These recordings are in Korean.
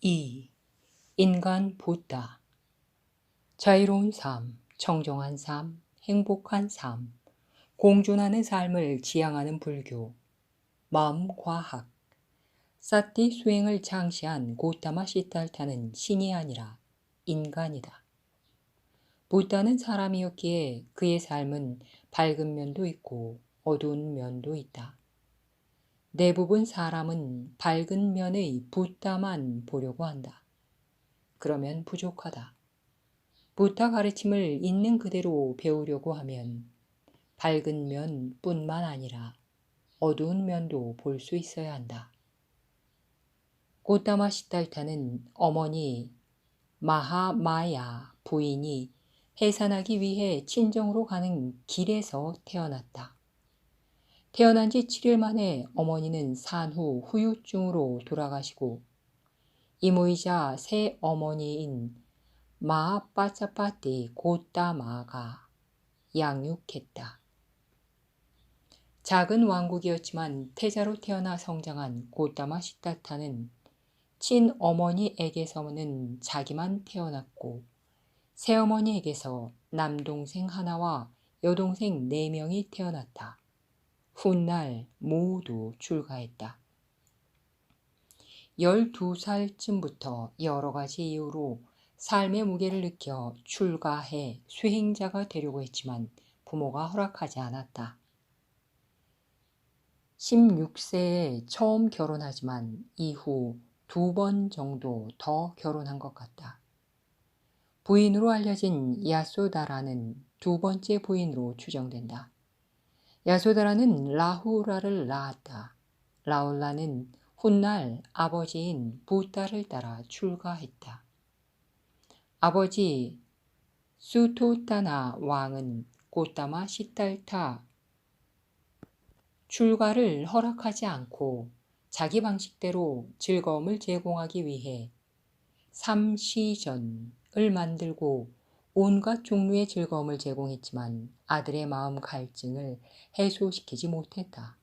2. 인간 부다. 자유로운 삶, 청정한 삶, 행복한 삶, 공존하는 삶을 지향하는 불교, 마음과학, 사티 수행을 창시한 고타마 시달타는 신이 아니라 인간이다. 부다는 사람이었기에 그의 삶은 밝은 면도 있고 어두운 면도 있다. 대부분 사람은 밝은 면의 부다만 보려고 한다. 그러면 부족하다. 부다 가르침을 있는 그대로 배우려고 하면 밝은 면뿐만 아니라 어두운 면도 볼 수 있어야 한다. 고타마 시달타는 어머니 마하마야 부인이 해산하기 위해 친정으로 가는 길에서 태어났다. 태어난 지 7일 만에 어머니는 산후 후유증으로 돌아가시고 이모이자 새 어머니인 마하빠차파티 고타마가 양육했다. 작은 왕국이었지만 태자로 태어나 성장한 고타마 시달타는 친어머니에게서는 자기만 태어났고 새어머니에게서 남동생 하나와 여동생 4명이 태어났다. 훗날 모두 출가했다. 12살쯤부터 여러 가지 이유로 삶의 무게를 느껴 출가해 수행자가 되려고 했지만 부모가 허락하지 않았다. 16세에 처음 결혼하지만 이후 2번 정도 더 결혼한 것 같다. 부인으로 알려진 야소다라는 2번째 부인으로 추정된다. 야소다라는 라훌라를 낳았다. 라훌라는 훗날 아버지인 부다를 따라 출가했다. 아버지 수토타나 왕은 고타마 시달타 출가를 허락하지 않고 자기 방식대로 즐거움을 제공하기 위해 삼시전을 만들고 온갖 종류의 즐거움을 제공했지만 아들의 마음 갈증을 해소시키지 못했다.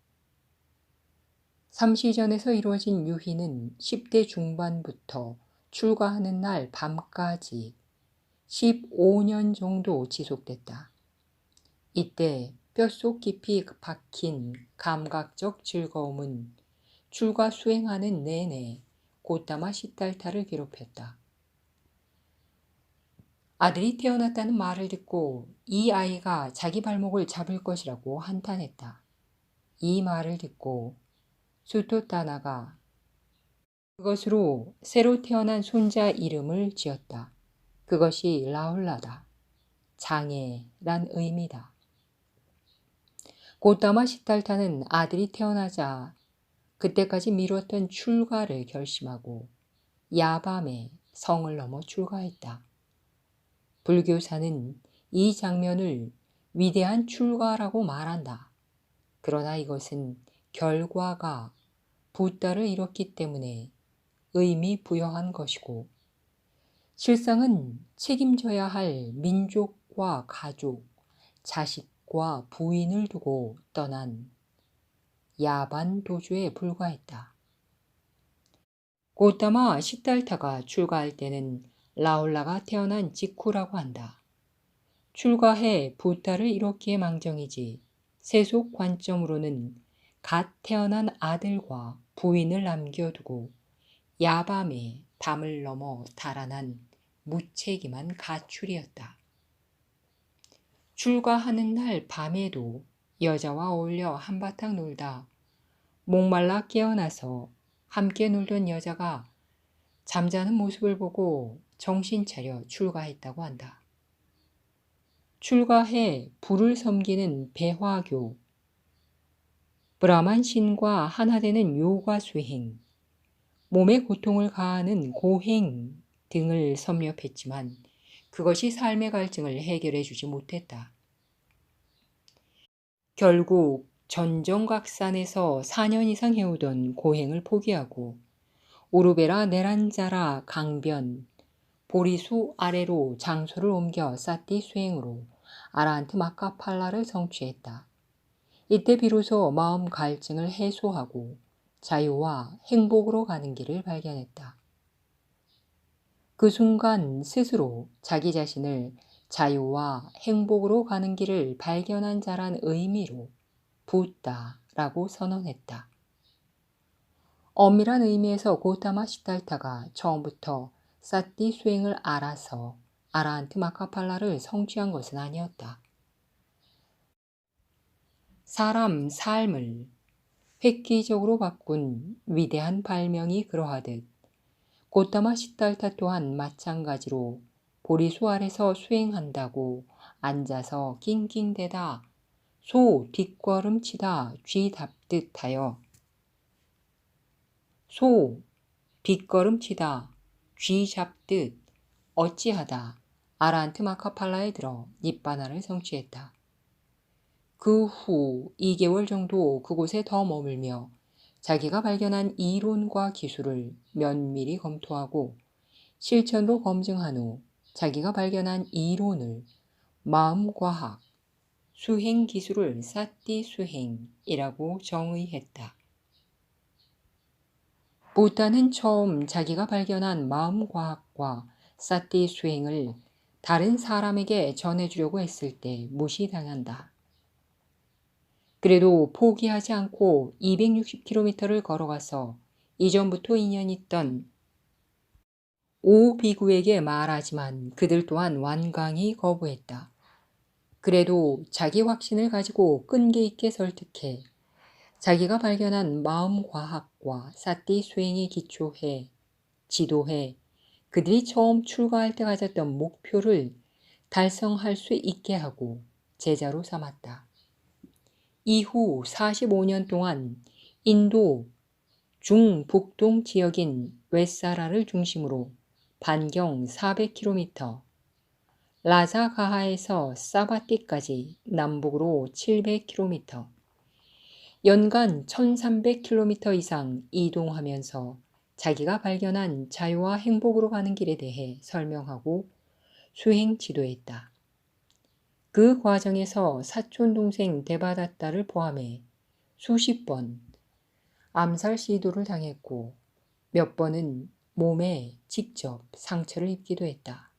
삼시전에서 이루어진 유희는 10대 중반부터 출가하는 날 밤까지 15년 정도 지속됐다. 이때 뼛속 깊이 박힌 감각적 즐거움은 출가 수행하는 내내 고타마 시달타를 괴롭혔다. 아들이 태어났다는 말을 듣고 이 아이가 자기 발목을 잡을 것이라고 한탄했다. 이 말을 듣고 수토타나가 그것으로 새로 태어난 손자 이름을 지었다. 그것이 라훌라다. 장애란 의미다. 고타마 시달타는 아들이 태어나자 그때까지 미뤘던 출가를 결심하고 야밤에 성을 넘어 출가했다. 불교사는 이 장면을 위대한 출가라고 말한다. 그러나 이것은 결과가 부다를 잃었기 때문에 의미 부여한 것이고 실상은 책임져야 할 민족과 가족, 자식과 부인을 두고 떠난 야반 도주에 불과했다. 고타마 시달타가 출가할 때는 라훌라가 태어난 직후라고 한다. 출가해 부다를 잃었기에 망정이지 세속 관점으로는 갓 태어난 아들과 부인을 남겨두고 야밤에 밤을 넘어 달아난 무책임한 가출이었다. 출가하는 날 밤에도 여자와 어울려 한바탕 놀다 목말라 깨어나서 함께 놀던 여자가 잠자는 모습을 보고 정신 차려 출가했다고 한다. 출가해 불을 섬기는 배화교, 브라만 신과 하나 되는 요가 수행, 몸의 고통을 가하는 고행 등을 섭렵했지만 그것이 삶의 갈증을 해결해 주지 못했다. 결국 전정각산에서 4년 이상 해오던 고행을 포기하고 우르베라 네란자라 강변 보리수 아래로 장소를 옮겨 사티 수행으로 아라한트 마카팔라를 성취했다. 이때 비로소 마음 갈증을 해소하고 자유와 행복으로 가는 길을 발견했다. 그 순간 스스로 자기 자신을 자유와 행복으로 가는 길을 발견한 자란 의미로 붓다라고 선언했다. 엄밀한 의미에서 고타마 시달타가 처음부터 사티 수행을 알아서 아라한트 마카팔라를 성취한 것은 아니었다. 사람 삶을 획기적으로 바꾼 위대한 발명이 그러하듯 고타마 시달타 또한 마찬가지로 보리수 아래서 수행한다고 앉아서 낑낑대다 소 뒷걸음치다 쥐 잡듯 하여 소 뒷걸음치다 쥐 잡듯 어찌하다 아라한트 마카팔라에 들어 니빠나를 성취했다. 그 후 2개월 정도 그곳에 더 머물며 자기가 발견한 이론과 기술을 면밀히 검토하고 실천으로 검증한 후 자기가 발견한 이론을 마음과학, 수행기술을 사띠 수행이라고 정의했다. 부다는 처음 자기가 발견한 마음과학과 사띠 수행을 다른 사람에게 전해주려고 했을 때 무시당한다. 그래도 포기하지 않고 260km를 걸어가서 이전부터 인연이 있던 5비구에게 말하지만 그들 또한 완강히 거부했다. 그래도 자기 확신을 가지고 끈기 있게 설득해 자기가 발견한 마음과학과 사띠 수행에 기초해 지도해 그들이 처음 출가할 때 가졌던 목표를 달성할 수 있게 하고 제자로 삼았다. 이후 45년 동안 인도 중북동 지역인 웨사라를 중심으로 반경 400km, 라자가하에서 사바티까지 남북으로 700km, 연간 1300km 이상 이동하면서 자기가 발견한 자유와 행복으로 가는 길에 대해 설명하고 수행 지도했다. 그 과정에서 사촌 동생 데바다타를 포함해 수십 번 암살 시도를 당했고 몇 번은 몸에 직접 상처를 입기도 했다.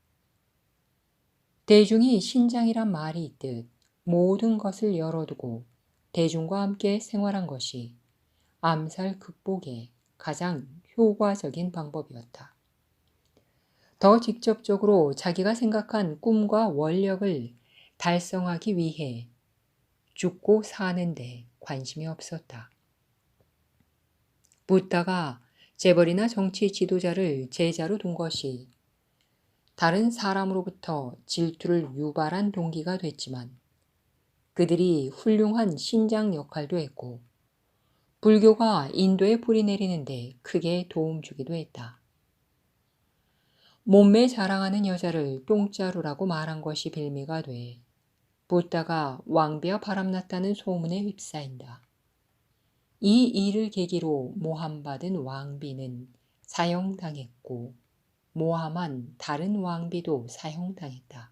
대중이 신장이란 말이 있듯 모든 것을 열어두고 대중과 함께 생활한 것이 암살 극복의 가장 효과적인 방법이었다. 더 직접적으로 자기가 생각한 꿈과 원력을 달성하기 위해 죽고 사는데 관심이 없었다. 부다가 재벌이나 정치 지도자를 제자로 둔 것이 다른 사람으로부터 질투를 유발한 동기가 됐지만 그들이 훌륭한 신장 역할도 했고 불교가 인도에 뿌리 내리는데 크게 도움 주기도 했다. 몸매 자랑하는 여자를 똥자루라고 말한 것이 빌미가 돼 부다가 왕비와 바람났다는 소문에 휩싸인다. 이 일을 계기로 모함받은 왕비는 사형당했고 모함한 다른 왕비도 사형당했다.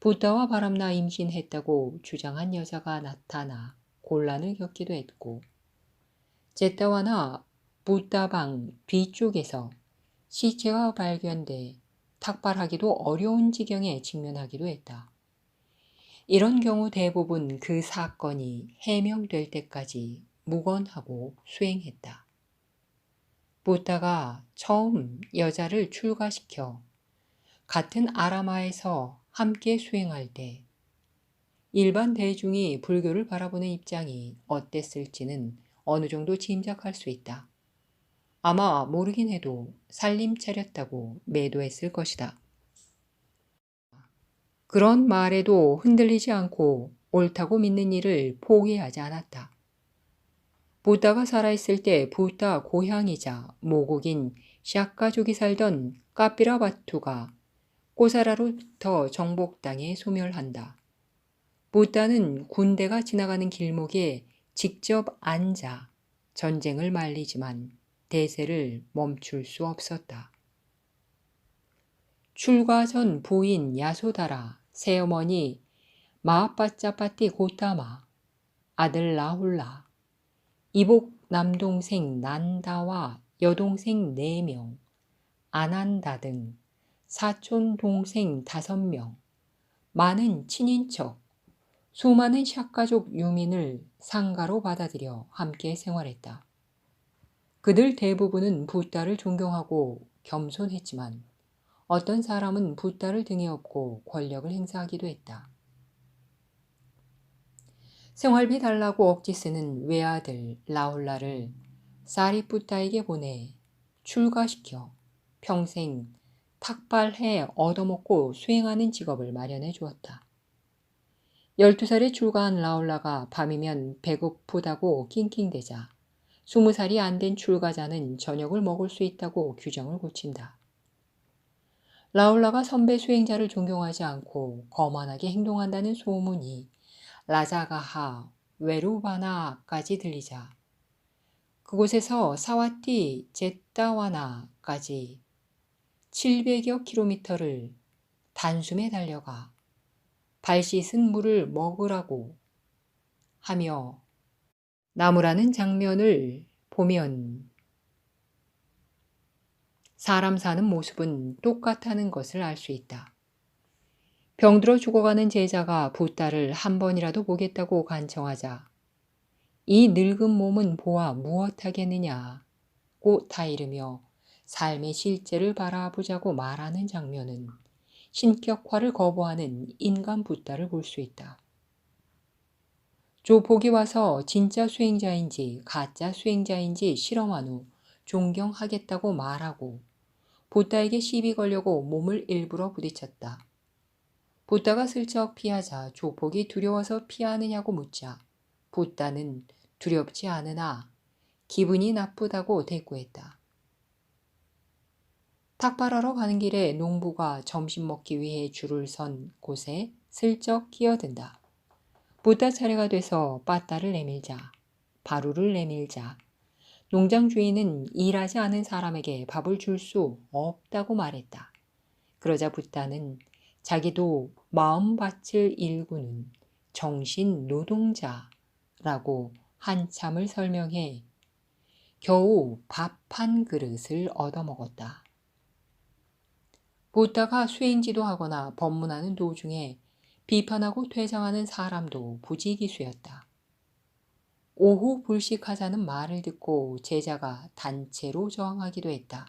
부다와 바람나 임신했다고 주장한 여자가 나타나 곤란을 겪기도 했고 제타와나 부다방 뒤쪽에서 시체가 발견돼 탁발하기도 어려운 지경에 직면하기도 했다. 이런 경우 대부분 그 사건이 해명될 때까지 묵언하고 수행했다. 부다가 처음 여자를 출가시켜 같은 아라마에서 함께 수행할 때 일반 대중이 불교를 바라보는 입장이 어땠을지는 어느 정도 짐작할 수 있다. 아마 모르긴 해도 살림 차렸다고 매도했을 것이다. 그런 말에도 흔들리지 않고 옳다고 믿는 일을 포기하지 않았다. 부다가 살아있을 때 부다 고향이자 모국인 샤카족이 살던 카피라바투가 꼬사라로부터 정복당해 소멸한다. 부다는 군대가 지나가는 길목에 직접 앉아 전쟁을 말리지만 대세를 멈출 수 없었다. 출가 전 부인 야소다라, 새어머니 마하빠짜파티 고타마, 아들 라훌라, 이복 남동생 난다와 여동생 4명, 아난다 등 사촌 동생 5명, 많은 친인척, 수많은 샤가족 유민을 상가로 받아들여 함께 생활했다. 그들 대부분은 붓다를 존경하고 겸손했지만 어떤 사람은 붓다를 등에 업고 권력을 행사하기도 했다. 생활비 달라고 억지 쓰는 외아들 라울라를 사리붓다에게 보내 출가시켜 평생 탁발해 얻어먹고 수행하는 직업을 마련해 주었다. 12살에 출가한 라울라가 밤이면 배고프다고 낑낑대자 20살이 안 된 출가자는 저녁을 먹을 수 있다고 규정을 고친다. 라울라가 선배 수행자를 존경하지 않고 거만하게 행동한다는 소문이 라자가하 웨루바나까지 들리자 그곳에서 사와티 제따와나까지 700여 킬로미터를 단숨에 달려가 발 씻은 물을 먹으라고 하며 나무라는 장면을 보면 사람 사는 모습은 똑같다는 것을 알 수 있다. 병들어 죽어가는 제자가 붓다를 한 번이라도 보겠다고 간청하자 이 늙은 몸은 보아 무엇하겠느냐고 타이르며 삶의 실제를 바라보자고 말하는 장면은 신격화를 거부하는 인간 붓다를 볼 수 있다. 조폭이 와서 진짜 수행자인지 가짜 수행자인지 실험한 후 존경하겠다고 말하고 붓다에게 시비 걸려고 몸을 일부러 부딪혔다. 붓다가 슬쩍 피하자 조폭이 두려워서 피하느냐고 묻자 붓다는 두렵지 않으나 기분이 나쁘다고 대꾸했다. 탁발하러 가는 길에 농부가 점심 먹기 위해 줄을 선 곳에 슬쩍 끼어든다. 붓다 차례가 돼서 빠따를 내밀자 바루를 내밀자 농장 주인은 일하지 않은 사람에게 밥을 줄 수 없다고 말했다. 그러자 붓다는 자기도 마음 바칠 일구는 정신 노동자라고 한참을 설명해 겨우 밥 한 그릇을 얻어먹었다. 붓다가 수행지도 하거나 법문하는 도중에 비판하고 퇴장하는 사람도 부지기수였다. 오후 불식하자는 말을 듣고 제자가 단체로 저항하기도 했다.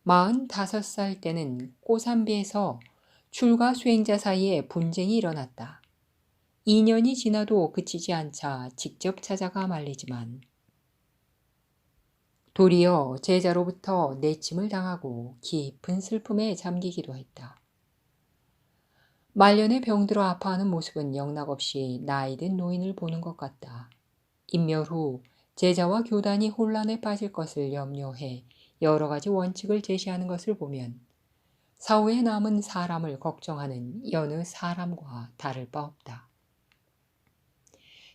45살 때는 꼬산비에서 출가 수행자 사이에 분쟁이 일어났다. 2년이 지나도 그치지 않자 직접 찾아가 말리지만 도리어 제자로부터 내침을 당하고 깊은 슬픔에 잠기기도 했다. 말년에 병들어 아파하는 모습은 영락없이 나이든 노인을 보는 것 같다. 인멸 후 제자와 교단이 혼란에 빠질 것을 염려해 여러 가지 원칙을 제시하는 것을 보면 사후에 남은 사람을 걱정하는 여느 사람과 다를 바 없다.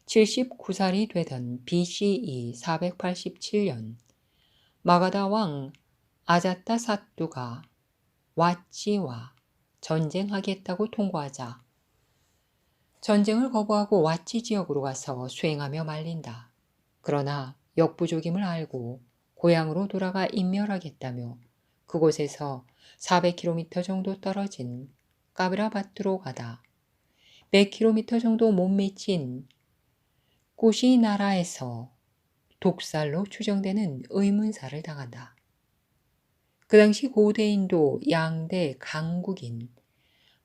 79살이 되던 BCE 487년 마가다 왕 아자타 사뚜가 왓지와 전쟁하겠다고 통보하자 전쟁을 거부하고 왓지 지역으로 가서 수행하며 말린다. 그러나 역부족임을 알고 고향으로 돌아가 인멸하겠다며 그곳에서 400km 정도 떨어진 까브라바트로 가다 100km 정도 못 미친 꾸시나라에서 독살로 추정되는 의문사를 당한다. 그 당시 고대인도 양대 강국인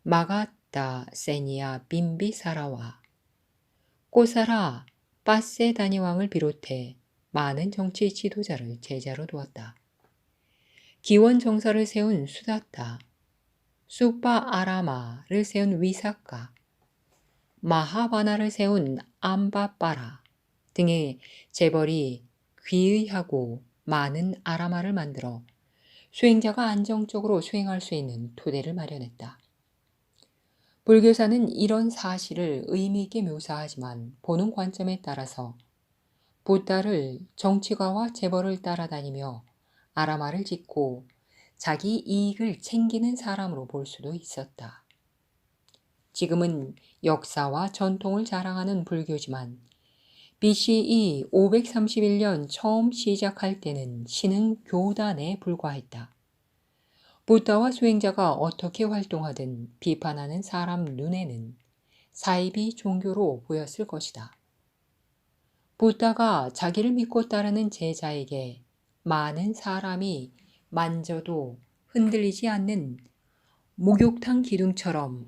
마가타 세니아 빈비사라와 꼬사라 빠세다니 왕을 비롯해 많은 정치 지도자를 제자로 두었다. 기원 정사를 세운 수다타, 수파 아라마를 세운 위사카, 마하바나를 세운 암바빠라 등의 재벌이 귀의하고 많은 아라마를 만들어 수행자가 안정적으로 수행할 수 있는 토대를 마련했다. 불교사는 이런 사실을 의미 있게 묘사하지만 보는 관점에 따라서 붓다를 정치가와 재벌을 따라다니며 아라마를 짓고 자기 이익을 챙기는 사람으로 볼 수도 있었다. 지금은 역사와 전통을 자랑하는 불교지만 BCE 531년 처음 시작할 때는 신흥 교단에 불과했다. 부다와 수행자가 어떻게 활동하든 비판하는 사람 눈에는 사이비 종교로 보였을 것이다. 부다가 자기를 믿고 따르는 제자에게 많은 사람이 만져도 흔들리지 않는 목욕탕 기둥처럼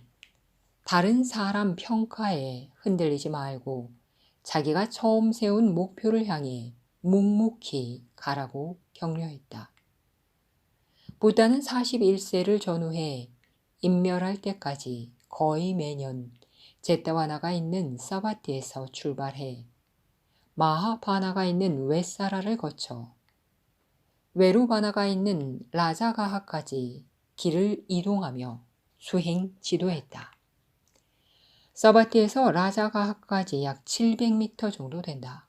다른 사람 평가에 흔들리지 말고 자기가 처음 세운 목표를 향해 묵묵히 가라고 격려했다. 부다는 41세를 전후해 인멸할 때까지 거의 매년 제타와나가 있는 사바티에서 출발해 마하바나가 있는 웨사라를 거쳐 웨루바나가 있는 라자가하까지 길을 이동하며 수행 지도했다. 사바티에서 라자가하까지 약 700m 정도 된다.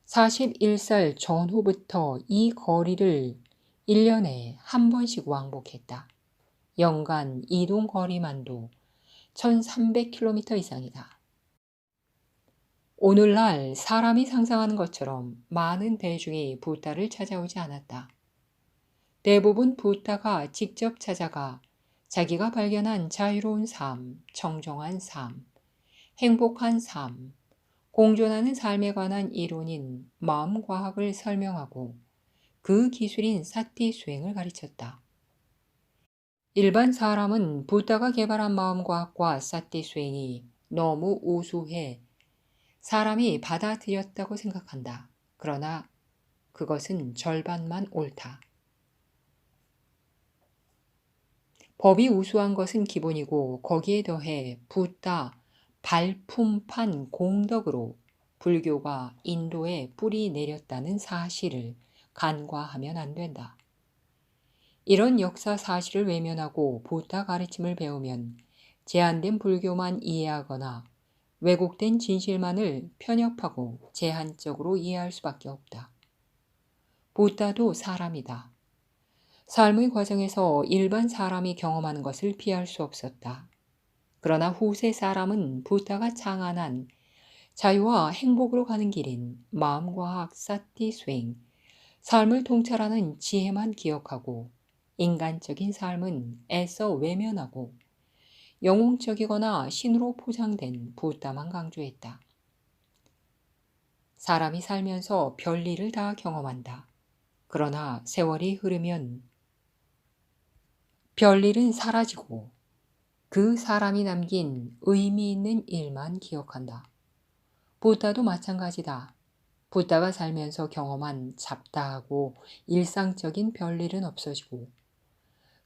41살 전후부터 이 거리를 1년에 한 번씩 왕복했다. 연간 이동 거리만도 1300km 이상이다. 오늘날 사람이 상상하는 것처럼 많은 대중이 부다를 찾아오지 않았다. 대부분 부다가 직접 찾아가 자기가 발견한 자유로운 삶, 청정한 삶, 행복한 삶, 공존하는 삶에 관한 이론인 마음과학을 설명하고 그 기술인 사티 수행을 가르쳤다. 일반 사람은 부다가 개발한 마음과학과 사티 수행이 너무 우수해 사람이 받아들였다고 생각한다. 그러나 그것은 절반만 옳다. 법이 우수한 것은 기본이고 거기에 더해 부다 발품판 공덕으로 불교가 인도에 뿌리 내렸다는 사실을 간과하면 안 된다. 이런 역사 사실을 외면하고 부다 가르침을 배우면 제한된 불교만 이해하거나 왜곡된 진실만을 편협하고 제한적으로 이해할 수밖에 없다. 부다도 사람이다. 삶의 과정에서 일반 사람이 경험하는 것을 피할 수 없었다. 그러나 후세 사람은 부다가 창안한 자유와 행복으로 가는 길인 마음과학 사티 수행, 삶을 통찰하는 지혜만 기억하고 인간적인 삶은 애써 외면하고 영웅적이거나 신으로 포장된 부다만 강조했다. 사람이 살면서 별일을 다 경험한다. 그러나 세월이 흐르면 별일은 사라지고 그 사람이 남긴 의미 있는 일만 기억한다. 부다도 마찬가지다. 부다가 살면서 경험한 잡다하고 일상적인 별일은 없어지고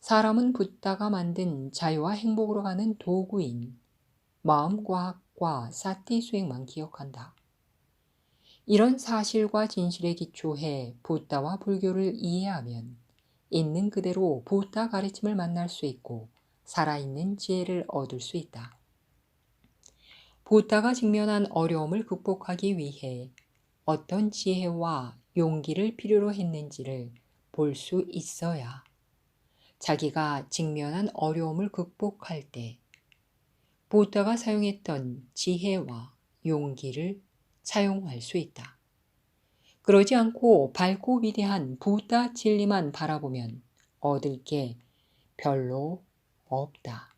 사람은 부다가 만든 자유와 행복으로 가는 도구인 마음과학과 사티 수행만 기억한다. 이런 사실과 진실에 기초해 부다와 불교를 이해하면 있는 그대로 부다 가르침을 만날 수 있고 살아있는 지혜를 얻을 수 있다. 부다가 직면한 어려움을 극복하기 위해 어떤 지혜와 용기를 필요로 했는지를 볼 수 있어야 자기가 직면한 어려움을 극복할 때 부다가 사용했던 지혜와 용기를 차용할 수 있다. 그러지 않고 밝고 위대한 부다 진리만 바라보면 얻을 게 별로 없다.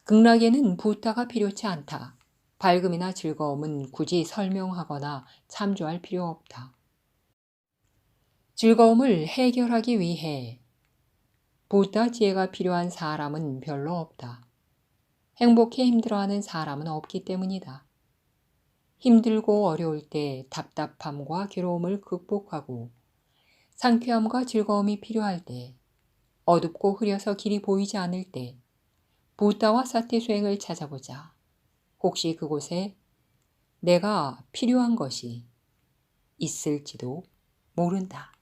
극락에는 부다가 필요치 않다. 밝음이나 즐거움은 굳이 설명하거나 참조할 필요 없다. 즐거움을 해결하기 위해 부다 지혜가 필요한 사람은 별로 없다. 행복해 힘들어하는 사람은 없기 때문이다. 힘들고 어려울 때 답답함과 괴로움을 극복하고 상쾌함과 즐거움이 필요할 때 어둡고 흐려서 길이 보이지 않을 때 부다와 사티 수행을 찾아보자. 혹시 그곳에 내가 필요한 것이 있을지도 모른다.